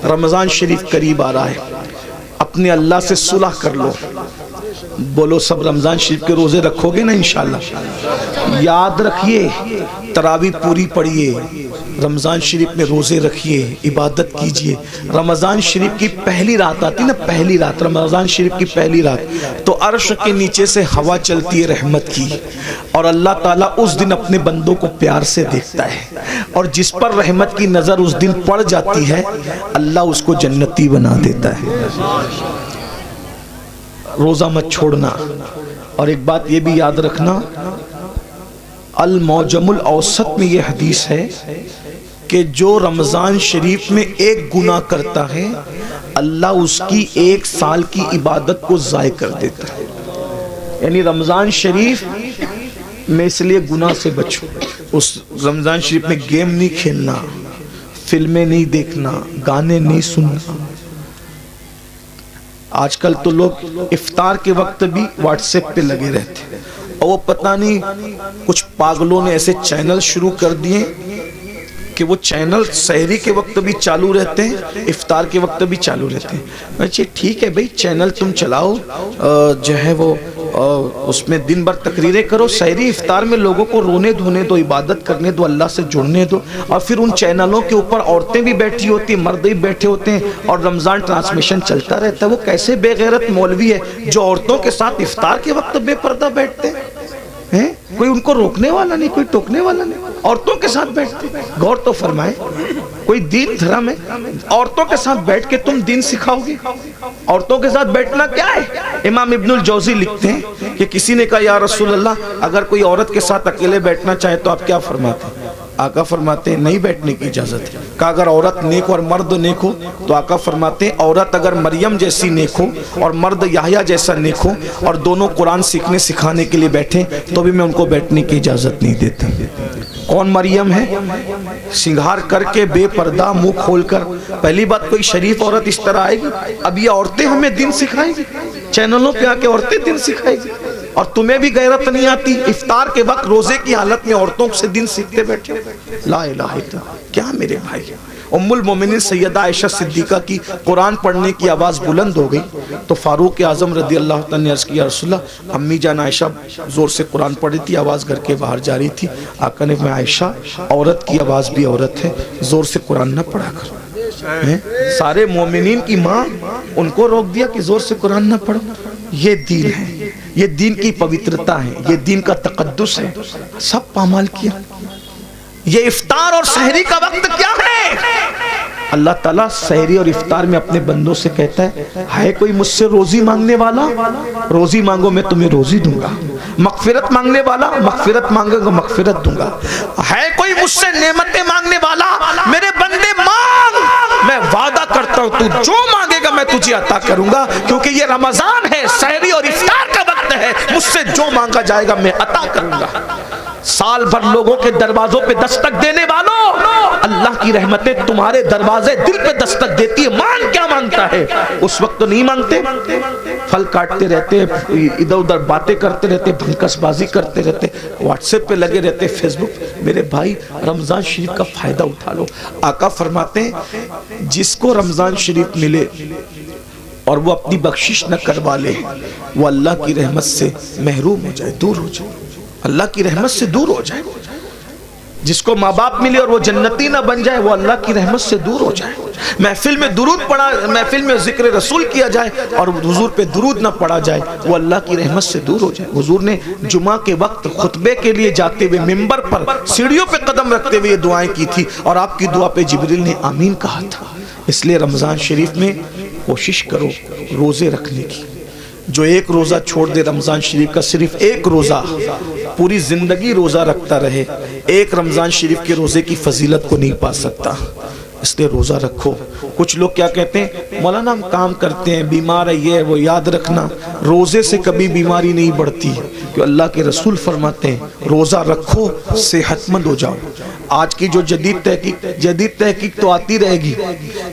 رمضان شریف قریب آ رہا ہے، اپنے اللہ سے صلح کر لو. بولو سب رمضان شریف کے روزے رکھو گے نا انشاءاللہ؟ یاد رکھیے، تراویح پوری پڑھیے، رمضان شریف میں روزے رکھیے، عبادت کیجئے. رمضان شریف کی پہلی رات آتی نا، پہلی رات، رمضان شریف کی پہلی رات، تو عرش کے نیچے سے ہوا چلتی ہے رحمت کی، اور اللہ تعالیٰ اس دن اپنے بندوں کو پیار سے دیکھتا ہے، اور جس پر رحمت کی نظر اس دن پڑ جاتی ہے اللہ اس کو جنتی بنا دیتا ہے. روزہ مت چھوڑنا. اور ایک بات یہ بھی یاد رکھنا، المعجم الاوسط میں یہ حدیث ہے کہ جو رمضان شریف میں ایک گناہ کرتا ہے اللہ اس کی 1 سال کی عبادت کو ضائع کر دیتا ہے. یعنی رمضان شریف میں اس لیے گناہ سے بچو. اس رمضان شریف میں گیم نہیں کھیلنا، فلمیں نہیں دیکھنا، گانے نہیں سننا. آج کل تو لوگ افطار کے وقت بھی واٹس ایپ پہ لگے رہتے ہیں، اور وہ پتہ نہیں کچھ پاگلوں نے ایسے چینل شروع کر دیے کہ وہ چینل سحری کے وقت بھی چالو رہتے ہیں، افطار کے وقت بھی چالو رہتے ہیں. اچھا ٹھیک ہے بھئی، چینل تم چلاؤ، جو ہے وہ اس میں دن بھر تقریریں کرو، سحری افطار میں لوگوں کو رونے دھونے دو، عبادت کرنے دو، اللہ سے جڑنے دو. اور پھر ان چینلوں کے اوپر عورتیں بھی بیٹھی ہوتی ہیں، مرد بھی بیٹھے ہوتے ہیں، اور رمضان ٹرانسمیشن چلتا رہتا ہے. وہ کیسے بے غیرت مولوی ہے جو عورتوں کے ساتھ افطار کے وقت بے پردہ بیٹھتے ہیں؟ کوئی ان کو روکنے والا نہیں، کوئی ٹوکنے والا نہیں، عورتوں کے ساتھ بیٹھتے. غور تو فرمائے، کوئی دین دھرم ہے؟ عورتوں کے ساتھ بیٹھ کے تم دین سکھاؤ گے؟ عورتوں کے ساتھ بیٹھنا کیا ہے؟ امام ابن الجوزی لکھتے ہیں کہ کسی نے کہا یا رسول اللہ اگر کوئی عورت کے ساتھ اکیلے بیٹھنا چاہے تو آپ کیا فرماتے ہیں؟ آقا فرماتے ہیں نہیں بیٹھنے کی اجازت ہے. کہا اگر عورت نیک اور مرد نیک ہو؟ تو آقا فرماتے ہیں عورت اگر مریم جیسی نیک ہو اور مرد یحییٰ جیسا نیک ہو اور دونوں قرآن سیکھنے سکھانے کے لیے بیٹھیں تو بھی میں ان کو بیٹھنے کی اجازت نہیں دیتا. کون مریم ہے؟ سنگھار کر کے بے پردہ منہ کھول کر. پہلی بات کوئی شریف عورت اس طرح آئے گی؟ اب یہ عورتیں ہمیں دین سکھائیں گی، چینلوں پہ آ کے عورتیں دین سکھائیں گی. اور تمہیں بھی غیرت نہیں آتی، افطار کے وقت روزے کی حالت میں عورتوں سے دین سیکھتے بیٹھے. لا الہ الا اللہ. کیا میرے بھائی، ام المومنین سیدہ عائشہ صدیقہ کی قرآن پڑھنے کی آواز بلند ہو گئی تو فاروق اعظم رضی اللہ تعالیٰ نے عرض کیا رسول اللہ امی جان عائشہ زور سے قرآن پڑھ رہی تھی، آواز گھر کے باہر جا رہی تھی. آقا نے میں عائشہ عورت کی آواز بھی عورت ہے، زور سے قرآن نہ پڑھا کر. سارے مومنین کی ماں ان کو روک دیا کہ زور سے قرآن نہ پڑھو. یہ دین ہے، یہ دین کی پوترتا ہے، یہ دین کا تقدس ہے. سب پامال کیا. یہ افطار اور سحری کا وقت کیا ہے؟ اللہ تعالیٰ سحری اور افطار میں اپنے بندوں سے کہتا ہے کوئی مجھ سے روزی مانگنے والا؟ روزی مانگو میں تمہیں روزی دوں گا. مغفرت مانگنے والا؟ مغفرت مانگے گا مغفرت دوں گا. ہے کوئی مجھ سے نعمتیں مانگنے والا؟ میرے بندے مانگ، میں وعدہ کرتا ہوں تو جو مانگے گا میں تجھے عطا کروں گا. کیونکہ یہ رمضان ہے، سحری اور افطار کا وقت ہے، مجھ سے جو مانگا جائے گا میں عطا کروں گا. سال بھر لوگوں کے دروازوں پہ دستک دینے والوں، اللہ کی رحمتیں تمہارے دروازے دل پہ دستک دیتی ہے. مان کیا مانگتا ہے؟ اس وقت تو نہیں مانگتے، پھل کاٹتے رہتے، ادھر ادھر باتیں کرتے رہتے، بھنکس بازی کرتے رہتے، واٹس ایپ پہ لگے رہتے، فیس بک. میرے بھائی رمضان شریف کا فائدہ اٹھا لو. آقا فرماتے ہیں جس کو رمضان شریف ملے اور وہ اپنی بخشش نہ کروا لے وہ اللہ کی رحمت سے محروم ہو جائے، دور ہو جائے، اللہ کی رحمت سے دور ہو جائے. جس کو ماں باپ ملے اور وہ جنتی نہ بن جائے وہ اللہ کی رحمت سے دور ہو جائے. محفل میں درود پڑھا، محفل میں ذکر رسول کیا جائے اور حضور پہ درود نہ پڑھا جائے وہ اللہ کی رحمت سے دور ہو جائے. حضور نے جمعہ کے وقت خطبے کے لیے جاتے ہوئے ممبر پر سیڑھیوں پہ قدم رکھتے ہوئے یہ دعائیں کی تھی اور آپ کی دعا پہ جبریل نے آمین کہا تھا. اس لیے رمضان شریف میں کوشش کرو روزے رکھنے کی. جو ایک روزہ چھوڑ دے رمضان شریف کا، صرف ایک روزہ، پوری زندگی روزہ رکھتا رہے، ایک رمضان شریف کے روزے کی فضیلت کو نہیں پا سکتا. اس لیے روزہ رکھو. کچھ لوگ کیا کہتے ہیں مولانا ہم کام کرتے ہیں، بیمار ہے، یہ وہ. یاد رکھنا روزے سے کبھی بیماری نہیں بڑھتی، کہ اللہ کے رسول فرماتے ہیں روزہ رکھو صحت مند ہو جاؤ. آج کی جو جدید تحقیق تو آتی رہے گی،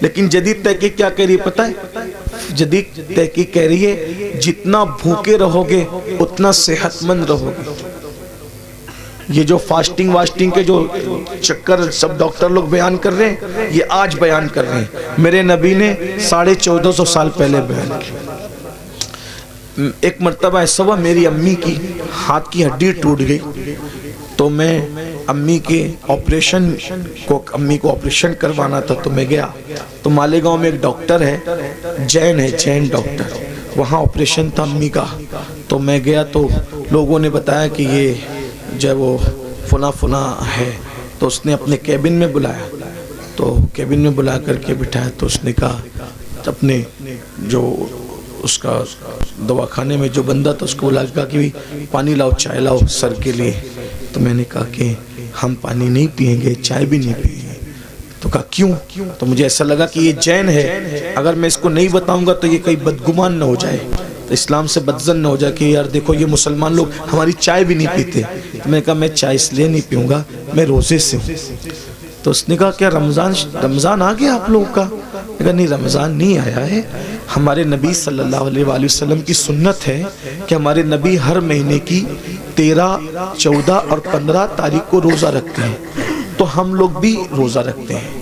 لیکن جدید تحقیق کیا کہہ رہی ہے پتہ ہے؟ جدید تحقیق کہہ رہی ہے جتنا بھوکے رہو گے اتنا صحت مند رہو گے. یہ جو فاسٹنگ واسٹنگ کے جو چکر سب ڈاکٹر لوگ بیان کر رہے ہیں، یہ آج بیان کر رہے ہیں، میرے نبی نے 1450 سال پہلے بیان کیا۔ ایک مرتبہ ایسا ہوا، میری امی کی ہاتھ کی ہڈی ٹوٹ گئی، تو میں امی کو آپریشن کروانا تھا، تو میں گیا۔ تو مالیگاؤں میں ایک ڈاکٹر ہے، جین ڈاکٹر، وہاں آپریشن تھا امی کا۔ تو میں گیا تو لوگوں نے بتایا کہ یہ جو وہ فنا ہے، تو اس نے اپنے کیبن میں بلایا، تو کیبن میں بلا کر کے بٹھایا، تو اس نے کہا اپنے جو اس کا دواخانے میں جو بندہ تھا اس کو بلا کے کہا کہ پانی لاؤ، چائے لاؤ سر کے لیے۔ تو میں نے کہا کہ ہم پانی نہیں پیئیں گے، چائے بھی نہیں پیئیں گے۔ تو کہا کیوں؟ تو مجھے ایسا لگا کہ یہ جین ہے، اگر میں اس کو نہیں بتاؤں گا تو یہ کہیں بدگمان نہ ہو جائے، تو اسلام سے بدزن نہ ہو جائے کہ یار دیکھو یہ مسلمان لوگ ہماری چائے بھی نہیں پیتے۔ تو میں نے کہا میں چائے اس لیے نہیں پیوں گا، میں روزے سے ہوں۔ تو اس نے کہا کیا رمضان آ گیا آپ لوگوں کا؟ میں نے کہا نہیں، رمضان نہیں آیا ہے، ہمارے نبی صلی اللہ علیہ وآلہ وسلم کی سنت ہے کہ ہمارے نبی ہر مہینے کی 13، 14 اور 15 تاریخ کو روزہ رکھتے ہیں، تو ہم لوگ بھی روزہ رکھتے ہیں،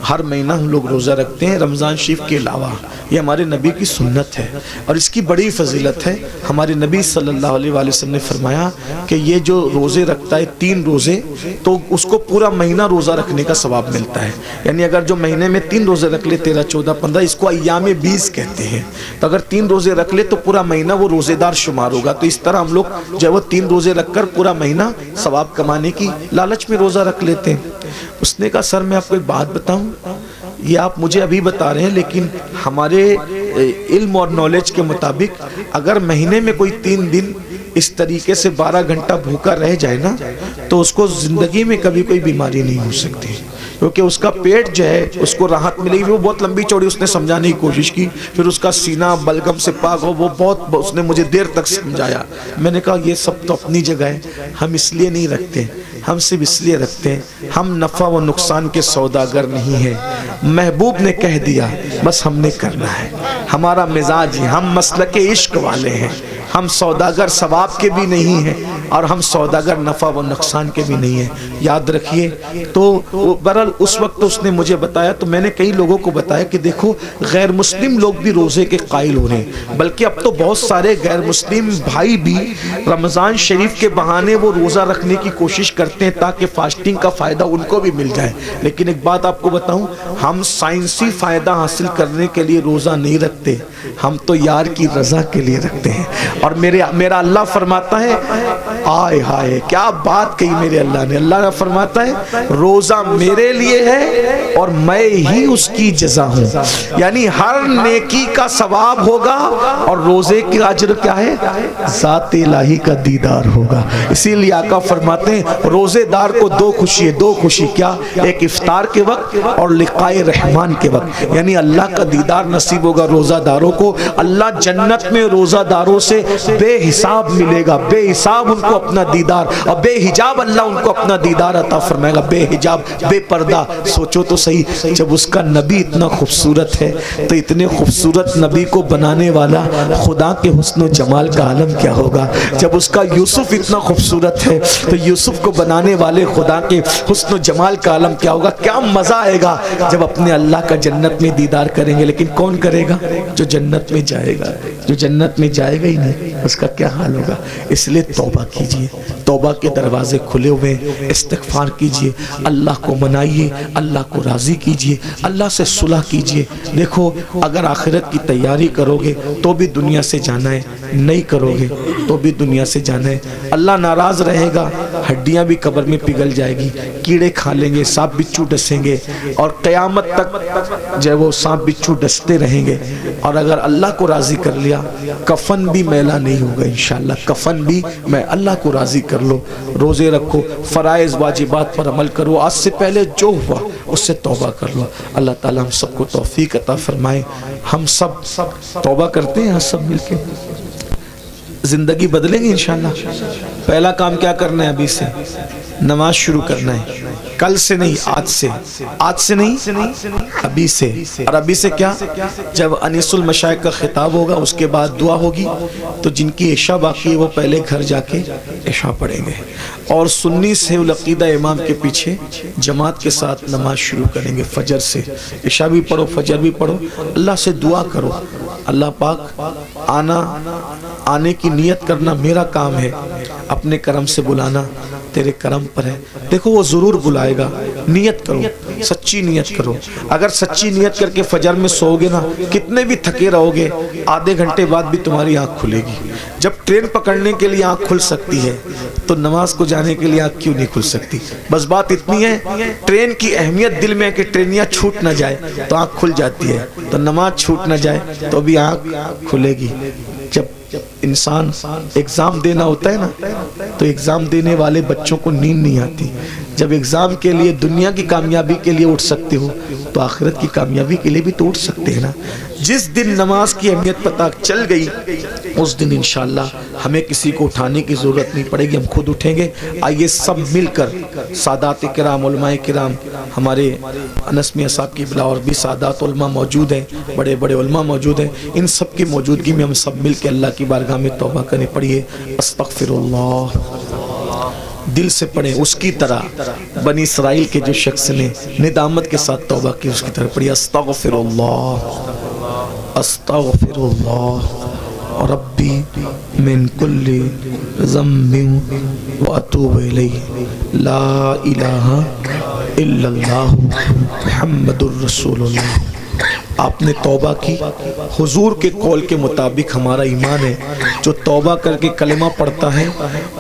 ہر مہینہ ہم لوگ روزہ رکھتے ہیں رمضان شریف کے علاوہ، یہ ہمارے نبی کی سنت ہے، اور اس کی بڑی فضیلت ہے۔ ہمارے نبی صلی اللہ علیہ وآلہ وسلم نے فرمایا کہ یہ جو روزے رکھتا ہے 3 روزے، تو اس کو پورا مہینہ روزہ رکھنے کا ثواب ملتا ہے۔ یعنی اگر جو مہینے میں 3 روزے رکھ لے، 13، 14، 15، اس کو ایام 20 کہتے ہیں، تو اگر 3 روزے رکھ لے تو پورا مہینہ وہ روزے دار شمار ہوگا۔ تو اس طرح ہم لوگ جو ہے وہ 3 روزے رکھ کر پورا مہینہ ثواب کمانے کی لالچ میں روزہ رکھ لیتے ہیں۔ اس نے کہا سر میں آپ کو ایک بات بتاؤں، یہ آپ مجھے ابھی بتا رہے ہیں، لیکن ہمارے علم اور نالج کے مطابق اگر مہینے میں کوئی 3 دن اس طریقے سے 12 گھنٹہ بھوکا رہ جائے نا، تو اس کو زندگی میں کبھی کوئی بیماری نہیں ہو سکتی، کیونکہ اس کا پیٹ جو ہے اس کو راحت ملے گی۔ وہ بہت لمبی چوڑی اس نے سمجھانے کی کوشش کی، پھر اس کا سینہ بلغم سے پاک ہو، وہ بہت اس نے مجھے دیر تک سمجھایا۔ میں نے کہا یہ سب تو اپنی جگہ ہے، ہم اس لیے نہیں رکھتے، ہم صرف اس لیے رکھتے ہیں ہم نفع و نقصان کے سوداگر نہیں ہیں۔ محبوب نے کہہ دیا بس ہم نے کرنا ہے، ہمارا مزاج ہے، ہم مسلک عشق والے ہیں، ہم سوداگر ثواب کے بھی نہیں ہیں اور ہم سوداگر نفع و نقصان کے بھی نہیں ہیں، یاد رکھیے۔ تو برحال اس وقت اس نے مجھے بتایا، تو میں نے کئی لوگوں کو بتایا کہ دیکھو غیر مسلم لوگ بھی روزے کے قائل ہو رہے ہیں، بلکہ اب تو بہت سارے غیر مسلم بھائی بھی رمضان شریف کے بہانے وہ روزہ رکھنے کی کوشش کرتے ہیں تاکہ فاسٹنگ کا فائدہ ان کو بھی مل جائے۔ لیکن ایک بات آپ کو بتاؤں، ہم سائنسی فائدہ حاصل کرنے کے لیے روزہ نہیں رکھتے، ہم تو یار کی رضا کے لیے رکھتے ہیں۔ اور میرا اللہ فرماتا ہے، آئے ہائے کیا بات کہی میرے اللہ نے، اللہ فرماتا ہے روزہ میرے لیے ہے اور میں ہی اس کی جزا ہوں، یعنی ہر نیکی کا ثواب ہوگا اور روزے کی اجر کیا ہے؟ ذات الہی کا دیدار ہوگا۔ اسی لیے آقا فرماتے ہیں روزے دار کو 2 خوشی ہے، 2 خوشی کیا؟ ایک افطار کے وقت اور لقائے رحمان کے وقت، یعنی اللہ کا دیدار نصیب ہوگا روزہ داروں کو۔ اللہ جنت میں روزہ داروں سے بے حساب ملے گا، بے حساب ان کو اپنا دیدار، اور بے حجاب اللہ ان کو اپنا دیدار عطا فرمائے گا، بے حجاب، بے پردہ۔ سوچو تو صحیح، جب اس کا نبی اتنا خوبصورت ہے تو اتنے خوبصورت نبی کو بنانے والا خدا کے حسن و جمال کا عالم کیا ہوگا۔ جب اس کا یوسف اتنا خوبصورت ہے تو یوسف کو بنانے والے خدا کے حسن و جمال کا عالم کیا ہوگا۔ کیا مزہ آئے گا جب اپنے اللہ کا جنت میں دیدار کریں گے۔ لیکن کون کرے گا؟ جو جنت میں جائے گا، جو جنت میں جائے گا ہی نہیں، اس کا کیا حال ہوگا۔ اس لیے توبہ کیجئے، توبہ کے دروازے کھلے ہوئے، استغفار کیجئے، اللہ کو منائیے، اللہ کو راضی کیجئے، اللہ سے صلح کیجئے۔ دیکھو اگر آخرت کی تیاری کرو گے تو بھی دنیا سے جانا ہے، نہیں کرو گے تو بھی دنیا سے جانا ہے۔ اللہ ناراض رہے گا، ہڈیاں بھی قبر میں پگھل جائے گی، کیڑے کھا لیں گے، سانپ بچھو ڈسیں گے، اور قیامت تک جو ہے وہ سانپ بچھو ڈستے رہیں گے۔ اور اگر اللہ کو راضی کر لیا کفن بھی میلا نہیں ہوگا انشاءاللہ، کفن بھی میں اللہ کو راضی کر لو۔ روزے رکھو، فرائض واجبات پر عمل کرو، آج سے پہلے جو ہوا اس سے توبہ کر لو۔ اللہ تعالیٰ ہم سب کو توفیق عطا فرمائے۔ ہم سب توبہ کرتے ہیں سب مل کے، زندگی بدلیں گے انشاءاللہ. پہلا کام کیا کرنا ہے؟ ابھی سے نماز شروع کرنا ہے. کل سے نہیں، آج سے نہیں، ابھی سے. اور ابھی سے کیا؟ جب انیس المشائخ کا خطاب ہوگا اس کے بعد دعا ہوگی تو جن کی عشاء باقی ہے وہ پہلے گھر جا کے عشاء پڑھیں گے اور سنی سے العقیدہ امام کے پیچھے جماعت کے ساتھ نماز شروع کریں گے. فجر سے عشاء بھی پڑھو، فجر بھی پڑھو. اللہ سے دعا کرو، اللہ پاک آنے کی نیت کرنا میرا کام ہے، اپنے کرم سے بلانا تیرے کرم پر ہے. دیکھو وہ ضرور بلائے گا. نیت کرو، سچی نیت کرو. اگر سچی نیت کر کے فجر میں سو گے نا، کتنے بھی تھکے رہو گے، آدھے گھنٹے بعد بھی تمہاری آنکھ کھلے گی. جب ٹرین پکڑنے کے لیے آنکھ کھل سکتی ہے تو نماز کو جانے کے لیے آنکھ کیوں نہیں کھل سکتی؟ بس بات اتنی ہے، ٹرین کی اہمیت دل میں ہے کہ ٹرینیاں چھوٹ نہ جائے تو آنکھ کھل جاتی ہے، تو نماز چھوٹ نہ جائے تو بھی آنکھ کھلے گی. جب انسان ایگزام دینا ہوتا ہے نا تو ایگزام دینے والے بچوں کو نیند نہیں آتی. جب ایگزام کے لیے دنیا کی کامیابی کے لیے اٹھ سکتے ہو تو آخرت کی کامیابی کے لیے بھی تو اٹھ سکتے ہیں نا. جس دن نماز کی اہمیت پتہ چل گئی اس دن انشاءاللہ ہمیں کسی کو اٹھانے کی ضرورت نہیں پڑے گی، ہم خود اٹھیں گے. آئیے سب مل کر سادات کرام، علماء کرام، ہمارے انس میاں صاحب کی بلا اور بھی سادات علماء موجود ہیں، بڑے بڑے علماء موجود ہیں، ان سب کی موجودگی میں ہم سب مل کے اللہ کی بارگاہ میں توبہ کریں. پڑھیے استغفر اللہ، دل سے پڑھیں اس کی طرح بنی اسرائیل کے جو شخص نے ندامت کے ساتھ توبہ کی اس کی طرح پڑھیے استغفر اللہ، استغفر اللہ ربی من کل ذنب واتوب الیہ لا الہ الا اللہ محمد الرسول اللہ. آپ نے توبہ کی، حضور کے قول کے مطابق ہمارا ایمان ہے، جو توبہ کر کے کلمہ پڑھتا ہے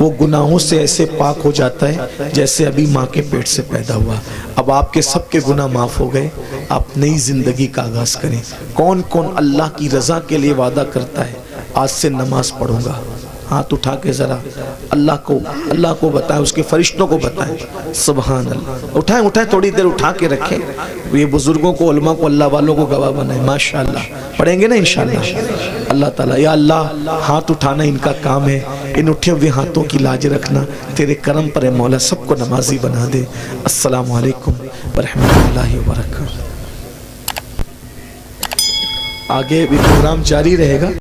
وہ گناہوں سے ایسے پاک ہو جاتا ہے جیسے ابھی ماں کے پیٹ سے پیدا ہوا. اب آپ کے سب کے گناہ معاف ہو گئے، آپ نئی زندگی کا آغاز کریں. کون کون اللہ کی رضا کے لیے وعدہ کرتا ہے آج سے نماز پڑھوں گا؟ ہاتھ اٹھا کے ذرا اللہ کو بتائیں، اس کے فرشتوں کو بتائیں. سبحان اللہ. اٹھائیں تھوڑی دیر اٹھا کے رکھیں. یہ بزرگوں کو، علماء کو، اللہ والوں کو گواہ بنائیں. ماشاءاللہ پڑھیں گے نا انشاءاللہ. اللہ تعالیٰ، یا اللہ ہاتھ اٹھانا ان کا کام ہے، ان اٹھے ہوئے ہاتھوں کی لاج رکھنا تیرے کرم پر ہے مولا. سب کو نمازی بنا دے. السلام علیکم ورحمۃ اللہ وبرکاتہ. آگے بھی پروگرام جاری رہے گا.